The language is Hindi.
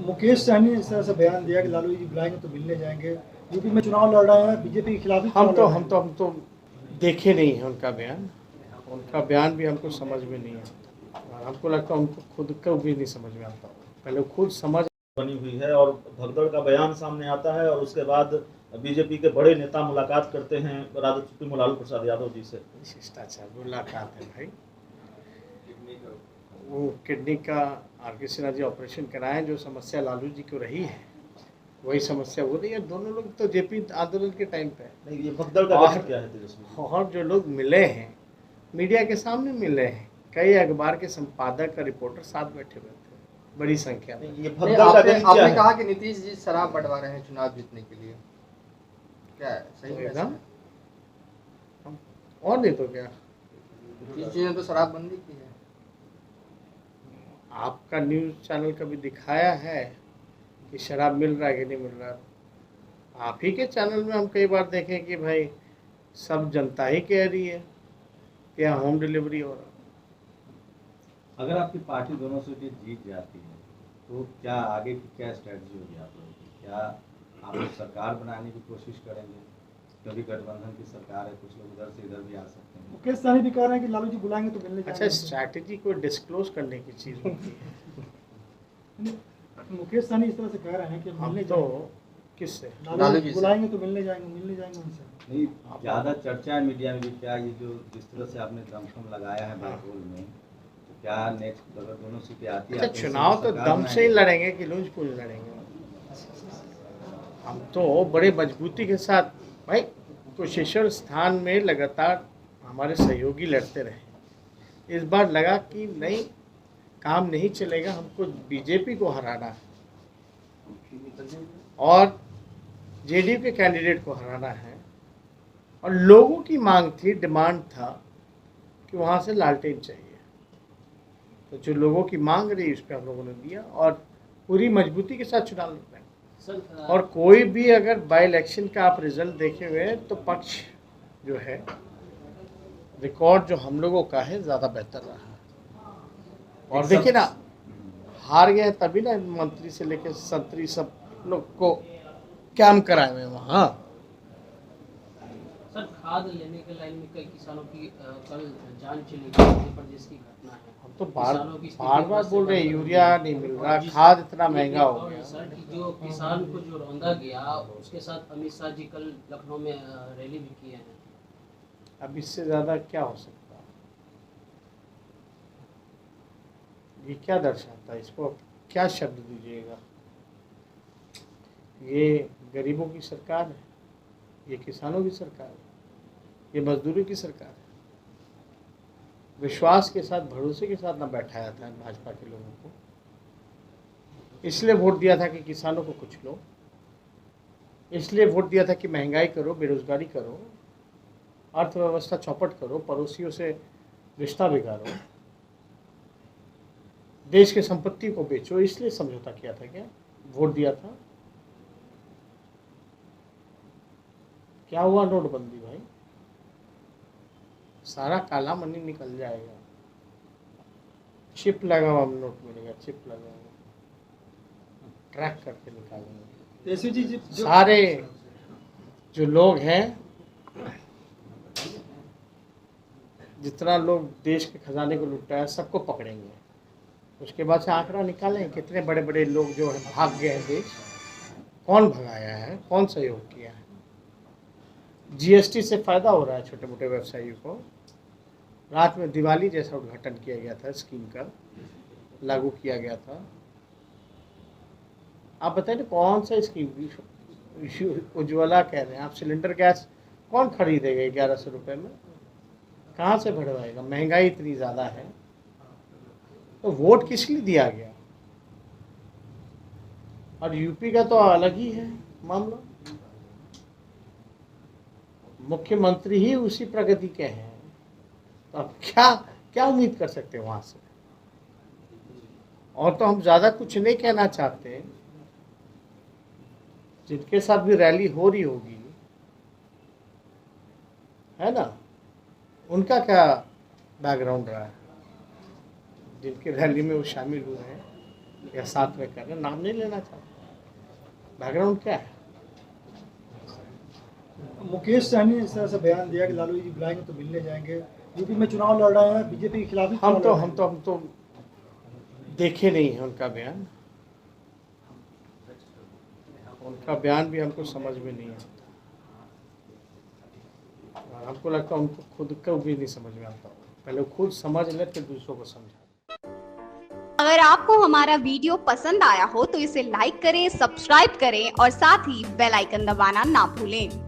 मुकेश सहनी ने इस तरह से बयान दिया कि लालू जी बुलाएंगे तो मिलने जाएंगे। यूपी में चुनाव लड़ रहे हैं, बीजेपी के खिलाफ ही हम चुनाव लड़ रहे तो देखे नहीं है उनका बयान भी हमको समझ में नहीं आता और हमको लगता है उनको खुद को भी नहीं समझ में आता। पहले खुद समझ बनी हुई है और भगदड़ का बयान सामने आता है और उसके बाद बीजेपी के बड़े नेता मुलाकात करते हैं राजद सुप्रीमो लालू प्रसाद यादव जी से। शिष्टाचार मुलाकात है भाई, वो किडनी का आर.के. सिन्हा जी ऑपरेशन कराए, जो समस्या लालू जी को रही है वही समस्या हो रही है। दोनों लोग तो जेपी आंदोलन के टाइम पे नहीं, ये भगदड़ का वजह क्या है तेजस्वी जी? और जो लोग मिले हैं मीडिया के सामने मिले हैं, कई अखबार के संपादक और रिपोर्टर साथ बैठे हुए थे बड़ी संख्या में। ये भगदड़ का गणित क्या आपने है? कहा कि नीतीश जी शराब बंटवा रहे हैं चुनाव जीतने के लिए, क्या है सही तो है? एकदम और नहीं तो क्या, नीतीश जी ने तो शराबबंदी की है। आपका न्यूज़ चैनल कभी दिखाया है कि शराब मिल रहा है कि नहीं मिल रहा? आप ही के चैनल में हम कई बार देखें कि भाई सब जनता ही कह रही है कि यहाँ होम डिलीवरी हो रहा। अगर आपकी पार्टी दोनों सीटें जीत जाती है तो क्या आगे की क्या स्ट्रेटजी होगी आप लोगों की? क्या आप लोग सरकार बनाने की कोशिश करेंगे? क्योंकि गठबंधन की सरकार है, कुछ लोग उधर से इधर भी आ सकते हैं। मुकेश सहनी भी कह रहे हैं कि लालू जी बुलाएंगे तो मिलने अच्छा, जाएंगे। स्ट्रैटेजी को डिस्क्लोज करने की चीज़ होती है। मुकेश सहनी इस तरह से कह रहे हैं कि हम मिलने तो जाएंगे, किससे लालू जी बुलाएंगे तो मिलने जाएंगे उनसे। नहीं, ज़्यादा चर्चा है मीडिया में भी, क्या ये जो जिस तरह से आपने दमखम लगाया है बैतूल में, तो क्या नेक्स्ट अगर दोनों सीटें आती है अच्छा, तो चुनाव तो सरकार दम से ही बनाएंगे? लड़ेंगे कि लूझ-पूझ लड़ेंगे? हम तो बड़े मजबूती के साथ भाई कुशेश्वर स्थान में लगातार हमारे सहयोगी लड़ते रहे। इस बार लगा कि नहीं, काम नहीं चलेगा, हमको बीजेपी को हराना है और जेडीयू के कैंडिडेट को हराना है। और लोगों की मांग थी, डिमांड था कि वहाँ से लालटेन चाहिए। तो जो लोगों की मांग रही उस पर हम लोगों ने दिया और पूरी मजबूती के साथ चुनाव लड़ रहे हैं। और कोई भी अगर बाई इलेक्शन का आप रिजल्ट देखे हुए तो पक्ष जो है रिकॉर्ड जो हम लोगों का है ज़्यादा बेहतर रहा। और देखिए ना, हार गए तभी ना मंत्री से लेकर संतरी सब लोग को काम कराए हुए वहाँ। सर, खाद लेने के लाइन में कई किसानों की कल जान चली गई, मध्य प्रदेश की घटना है। हम तो बार किसानों की स्थिति बार बहुत बोल रहे हैं से यूरिया नहीं मिल रहा, खाद इतना महंगा हो और गया। सर की जो किसान को जो रौंदा गया, उसके साथ अमित शाह जी कल लखनऊ में रैली भी किए हैं। अब इससे ज़्यादा क्या हो सकता है? ये क्या दर्शाता है? इसको क्या शब्द दीजिएगा? ये गरीबों की सरकार है, ये किसानों की सरकार है, ये मजदूरों की सरकार है। विश्वास के साथ, भरोसे के साथ ना बैठाया था भाजपा के लोगों को, इसलिए वोट दिया था कि किसानों को कुछ लो, इसलिए वोट दिया था कि महंगाई करो, बेरोजगारी करो, अर्थव्यवस्था चौपट करो, पड़ोसियों से रिश्ता बिगाड़ो, देश की संपत्ति को बेचो, इसलिए समझौता किया था। क्या वोट दिया था? क्या हुआ? नोटबंदी भाई, सारा काला मनी निकल जाएगा। चिप लगा हुआ नोट मिलेगा, चिप लगा हुआ, ट्रैक करके निकालेंगे। तेजस्वी जी सारे जो लोग हैं, जितना लोग देश के खजाने को लुटाया सबको पकड़ेंगे। उसके बाद से आंकड़ा निकालें कितने बड़े बड़े लोग जो हैं भाग गए हैं देश, कौन भगाया है, कौन सहयोग किया है। जीएसटी से फ़ायदा हो रहा है छोटे मोटे व्यवसायियों को। रात में दिवाली जैसा उद्घाटन किया गया था, स्कीम का लागू किया गया था। आप बताइए कौन सा स्कीम? उज्ज्वला कह रहे हैं आप, सिलेंडर गैस कौन खरीदेगा 1100 रुपये में? कहाँ से भरवाएगा? महंगाई इतनी ज़्यादा है, तो वोट किस लिए दिया गया? और यूपी का तो अलग ही है मामला, मुख्यमंत्री ही उसी प्रगति के हैं, तो अब क्या क्या उम्मीद कर सकते हैं वहाँ से? और तो हम ज़्यादा कुछ नहीं कहना चाहते। जिनके साथ भी रैली हो रही होगी, है ना, उनका क्या बैकग्राउंड रहा है, जिनके रैली में वो शामिल हुए हैं, या साथ में कर रहे हैं, नाम नहीं लेना चाहता। बैकग्राउंड क्या है? मुकेश सहनी ने इस तरह से बयान दिया कि लालू जी बुलाएंगे तो मिलने जाएंगे, यूपी में चुनाव लड़ रहे हैं, बीजेपी के खिलाफ ही हम चुनाव लड़ रहे हैं। तो देखे नहीं है उनका बयान। उनका बयान भी हमको समझ में नहीं आता, और हमको लगता है उनको खुद को भी नहीं समझ में आता। पहले खुद समझ ले फिर दूसरों को समझा। अगर आपको हमारा वीडियो पसंद आया हो तो इसे लाइक करें, सब्सक्राइब करें और साथ ही बेल आइकन दबाना ना भूलें।